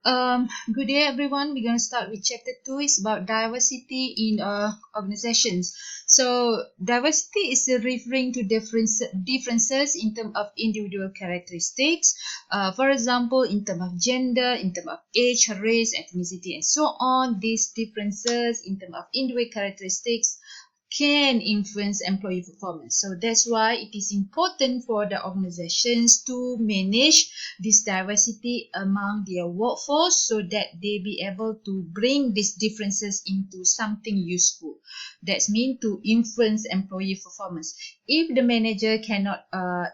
Good day, everyone. We're going to start with chapter 2. It's about diversity in organizations. So, diversity is referring to differences in terms of individual characteristics. For example, in terms of gender, in terms of age, race, ethnicity, and so on. These differences in terms of individual characteristics can influence employee performance. So that's why it is important for the organizations to manage this diversity among their workforce so that they be able to bring these differences into something useful. That's mean to influence employee performance. If the manager cannot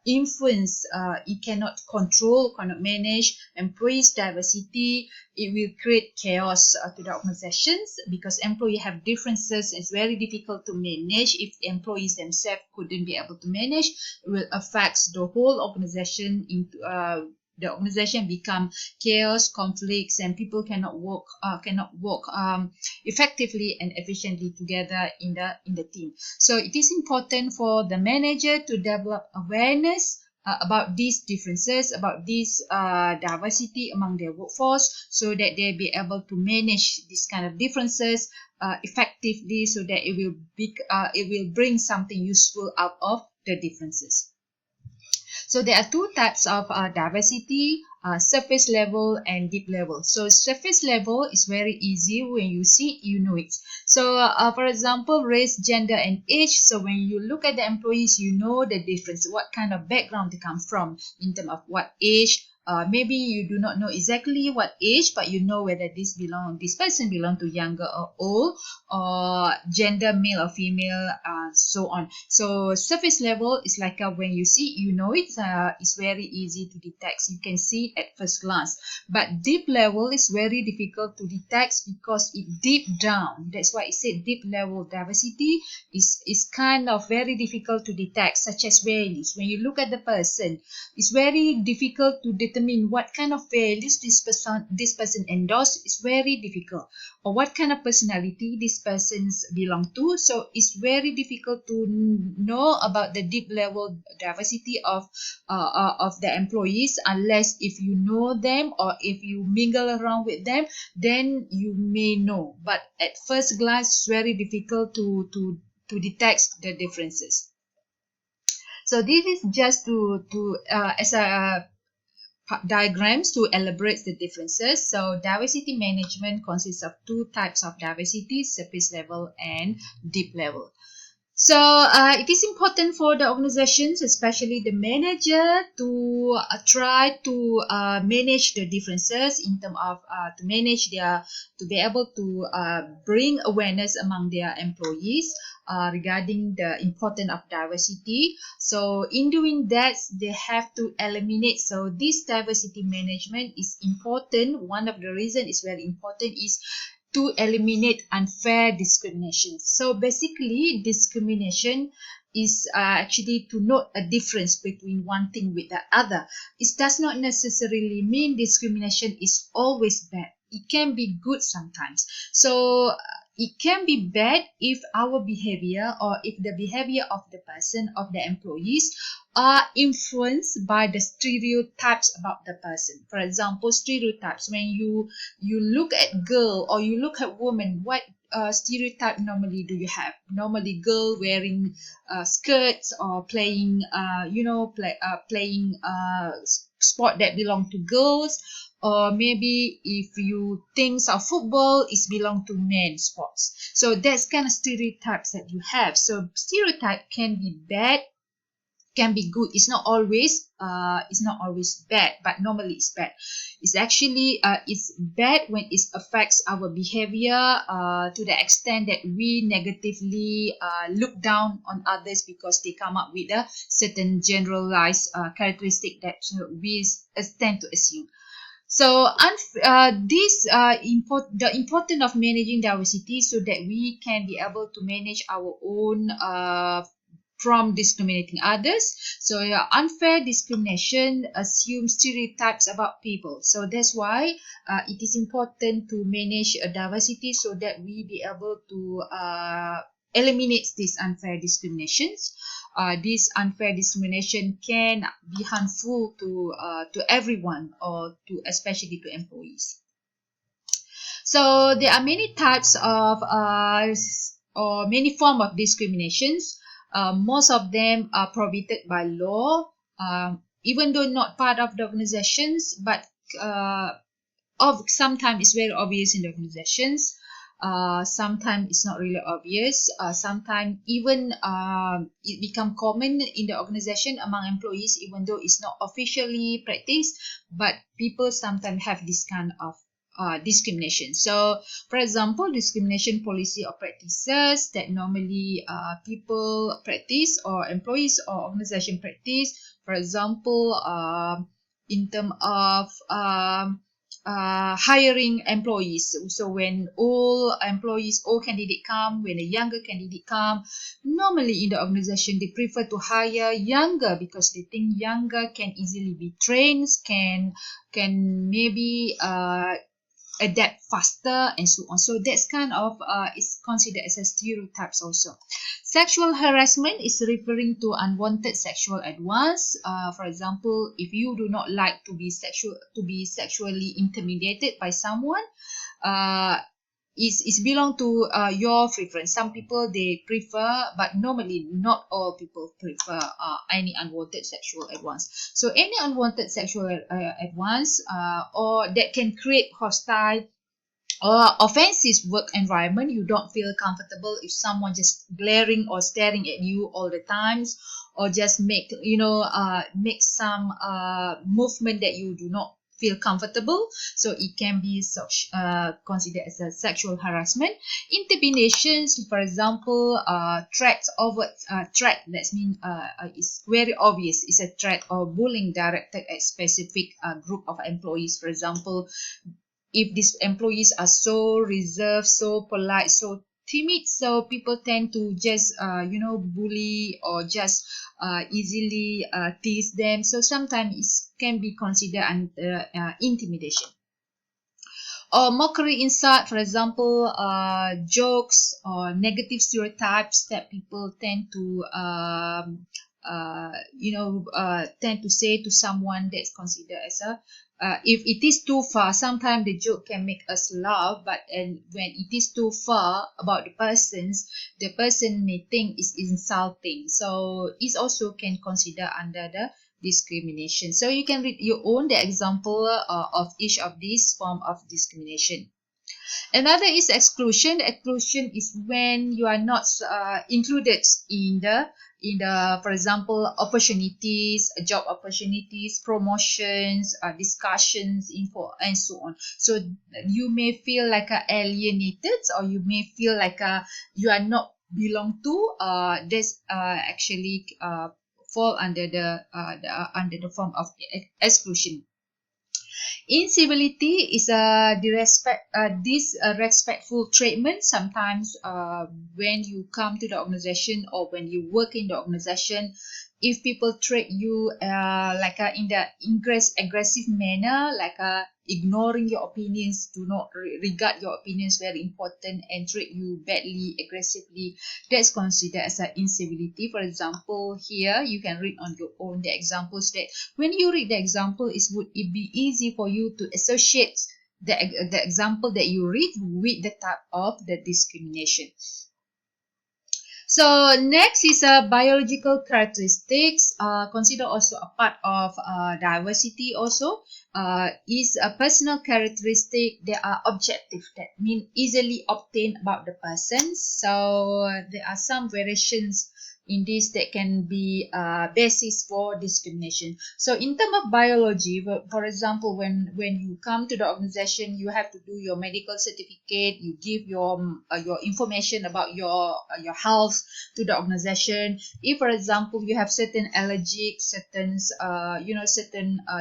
influence, it cannot control, cannot manage employees' diversity, it will create chaos to the organizations because employees have differences. It's very difficult to manage. If employees themselves couldn't be able to manage, it will affect the whole organization. Into the organization become chaos, conflicts, and people cannot work effectively and efficiently together in the team. So it is important for the manager to develop awareness about these differences, about this diversity among their workforce, so that they be able to manage this kind of differences effectively, so that it will bring something useful out of the differences. So there are two types of diversity, surface level and deep level. So surface level is very easy. When you see, you know it. So for example, race, gender, and age. So when you look at the employees, you know the difference, what kind of background they come from in terms of what age. Maybe you do not know exactly what age, but you know whether this person belong to younger or old, or gender male or female, so on. So surface level is like when you see, you know it's very easy to detect. You can see it at first glance. But deep level is very difficult to detect because it deep down. That's why it said deep level diversity is kind of very difficult to detect, such as values. When you look at the person, it's very difficult to determine what kind of values this person endorses. It's very difficult, or what kind of personality these persons belong to. So it's very difficult to know about the deep level diversity of the employees, unless if you know them or if you mingle around with them, then you may know. But at first glance, it's very difficult to detect the differences. So this is just to as a diagrams to elaborate the differences. So diversity management consists of two types of diversity: surface level and deep level. So it is important for the organizations, especially the manager, to try to manage the differences in terms of to be able to bring awareness among their employees regarding the importance of diversity. So in doing that, they have to eliminate. So this diversity management is important. One of the reasons is very important is to eliminate unfair discrimination. So basically, discrimination is actually to note a difference between one thing with the other. It does not necessarily mean discrimination is always bad. It can be good sometimes. So it can be bad if our behavior, or if the behavior of the person, of the employees, are influenced by the stereotypes about the person. For example, stereotypes. When you look at girl or you look at woman, what stereotype normally do you have? Normally, girl wearing skirts or playing playing sport that belong to girls, or maybe if you think of football, it's belong to men sports. So that's kind of stereotypes that you have. So stereotype can be bad, can be good. It's not always bad, but normally it's bad. It's actually it's bad when it affects our behavior to the extent that we negatively look down on others because they come up with a certain generalized characteristic that we tend to assume. So the importance of managing diversity, so that we can be able to manage our own from discriminating others. So unfair discrimination assumes stereotypes about people. So that's why it is important to manage diversity, so that we be able to eliminate these unfair discriminations. This unfair discrimination can be harmful to everyone, or to especially to employees. So there are many types of or many form of discriminations. Most of them are prohibited by law, even though not part of the organizations, but sometimes it's very obvious in the organizations. Sometimes it's not really obvious. Sometimes even it become common in the organization among employees, even though it's not officially practiced. But people sometimes have this kind of discrimination. So, for example, discrimination policy or practices that normally people practice or employees or organization practice. For example, in terms of hiring employees. So when all employees, all candidate come, when a younger candidate come, normally in the organization they prefer to hire younger because they think younger can easily be trained, can maybe adapt faster and so on. So that's kind of is considered as a stereotypes also. Sexual harassment is referring to unwanted sexual advance. For example, if you do not like to be sexually intimidated by someone, uh, is belong to your preference. Some people they prefer, but normally not all people prefer any unwanted sexual advance. So any unwanted sexual advance or that can create hostile or offensive work environment. You don't feel comfortable if someone just glaring or staring at you all the times, or just make some movement that you do not feel comfortable. So it can be considered as a sexual harassment. Intimidations, for example, threats, overt threat, that means is very obvious, it's a threat or bullying directed at specific group of employees. For example, if these employees are so reserved, so polite, so timid, so people tend to just bully or just easily tease them. So sometimes it can be considered under intimidation. Or mockery, insult, for example, jokes or negative stereotypes that people tend to tend to say to someone that's considered as a if it is too far, sometimes the joke can make us laugh, but and when it is too far about the person may think it's insulting. So it also can consider under the discrimination. So you can read your own the example of each of these form of discrimination. Another is exclusion. Exclusion is when you are not included in the, for example, opportunities, job opportunities, promotions, discussions, info, and so on. So you may feel like alienated, or you may feel like you are not belong to. This actually fall under the form of exclusion. Incivility is a disrespectful treatment. Sometimes when you come to the organization or when you work in the organization, if people treat you in the aggressive manner, ignoring your opinions, do not regard your opinions very important, and treat you badly, aggressively, that's considered as an incivility. For example, here you can read on your own the examples. That when you read the example, would it be easy for you to associate the example that you read with the type of the discrimination. So next is biological characteristics. Consider also a part of diversity. Also, is a personal characteristic. They are objective, that mean easily obtained about the person. So there are some variations in this that can be basis for discrimination. So in terms of biology, for example, when you come to the organization, you have to do your medical certificate. You give your information about your health to the organization. If, for example, you have certain allergic, certain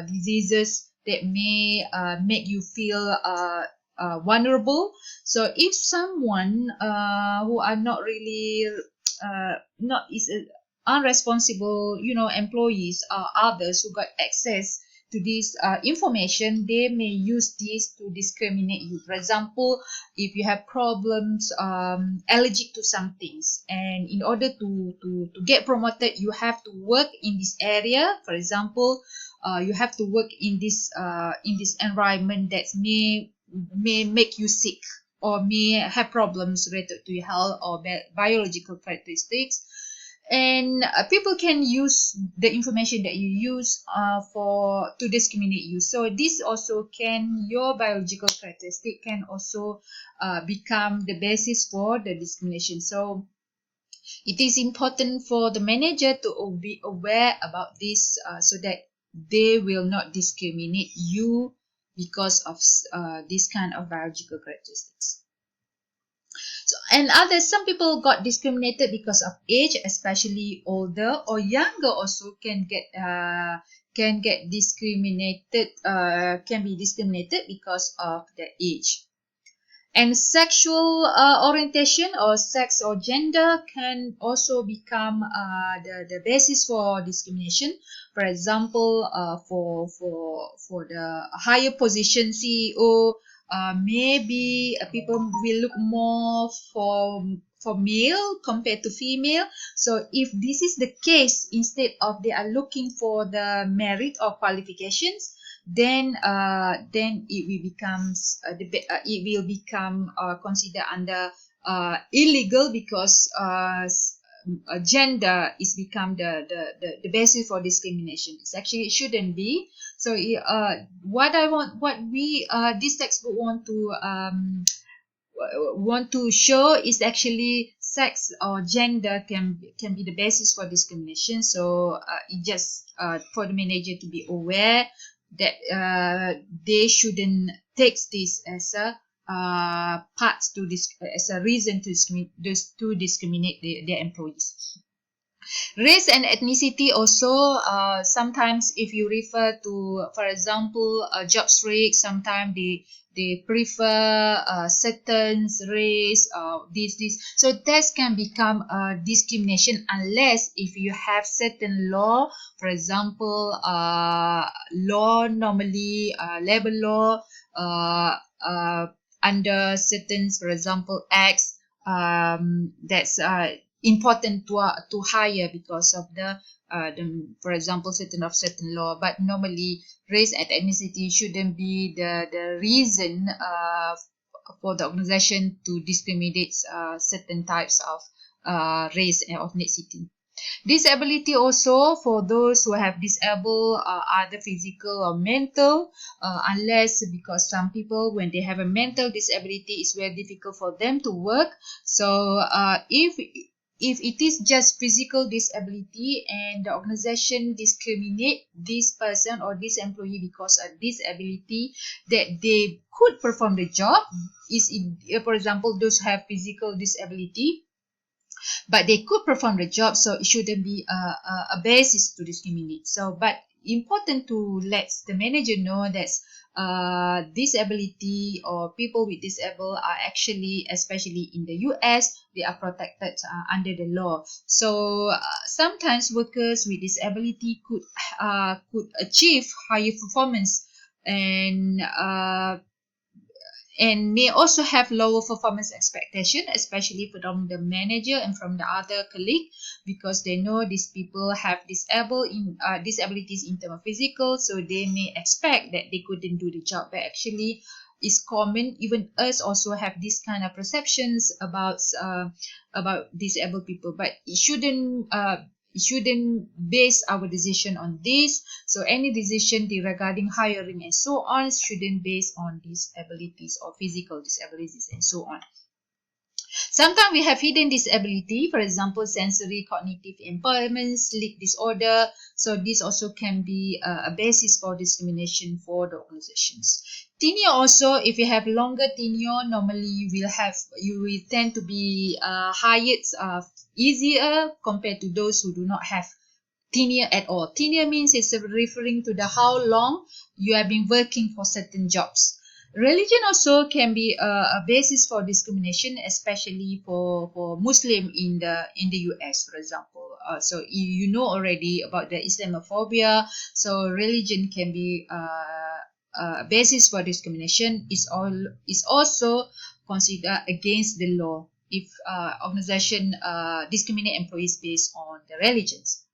diseases that may make you feel vulnerable. So if someone who are not really not is unresponsible, employees or others who got access to this information, they may use this to discriminate you. For example, if you have problems, allergic to some things, and in order to get promoted, you have to work in this area. For example, you have to work in this environment that may may make you sick or may have problems related to your health or biological characteristics. And people can use the information that you use for to discriminate you. So this also can, your biological characteristic can also become the basis for the discrimination. So it is important for the manager to be aware about this, so that they will not discriminate you because of this kind of biological characteristics. So, and others, some people got discriminated because of age, especially older or younger also can get discriminated, can be discriminated because of their age. And sexual orientation or sex or gender can also become the basis for discrimination. For example, for the higher position CEO, maybe people will look more for male compared to female. So if this is the case, instead of they are looking for the merit or qualifications, then it will becomes it will become considered under illegal, because gender is become the basis for discrimination. It's actually, it shouldn't be. So what we this textbook want to show is actually sex or gender can be the basis for discrimination. So it just for the manager to be aware that they shouldn't take this as a part to as a reason to discriminate their employees. Race and ethnicity also, sometimes if you refer to, for example, jobs rate, sometimes they prefer certain race, this. So that can become discrimination unless if you have certain law. For example, law normally, labor law, under certain, for example, acts, that's important to hire because of the for example certain law. But normally race and ethnicity shouldn't be the reason for the organization to discriminate certain types of race and ethnicity. Disability also, for those who have disabled, either physical or mental, unless, because some people when they have a mental disability it's very difficult for them to work. So if it is just physical disability and the organization discriminate this person or this employee because of disability, that they could perform the job, for example, those who have physical disability but they could perform the job, so it shouldn't be a basis to discriminate. So but important to let the manager know that disability or people with disable are actually, especially in the US, they are protected under the law. So sometimes workers with disability could achieve higher performance and may also have lower performance expectation, especially from the manager and from the other colleague, because they know these people have disabilities in terms of physical, so they may expect that they couldn't do the job. But actually it's common, even us also have this kind of perceptions about disabled people, but it shouldn't base our decision on this. So any decision regarding hiring and so on shouldn't base on disabilities or physical disabilities and so on. Sometimes we have hidden disability, for example, sensory cognitive impairment, sleep disorder. So this also can be a basis for discrimination for the organizations. Tenure also, if you have longer tenure, normally you will tend to be hired easier compared to those who do not have tenure at all. Tenure means it's referring to the how long you have been working for certain jobs. Religion also can be a basis for discrimination, especially for Muslim in the US, for example. So you know already about the Islamophobia. So religion can be a basis for discrimination. Is also considered against the law if organization discriminate employees based on their religions.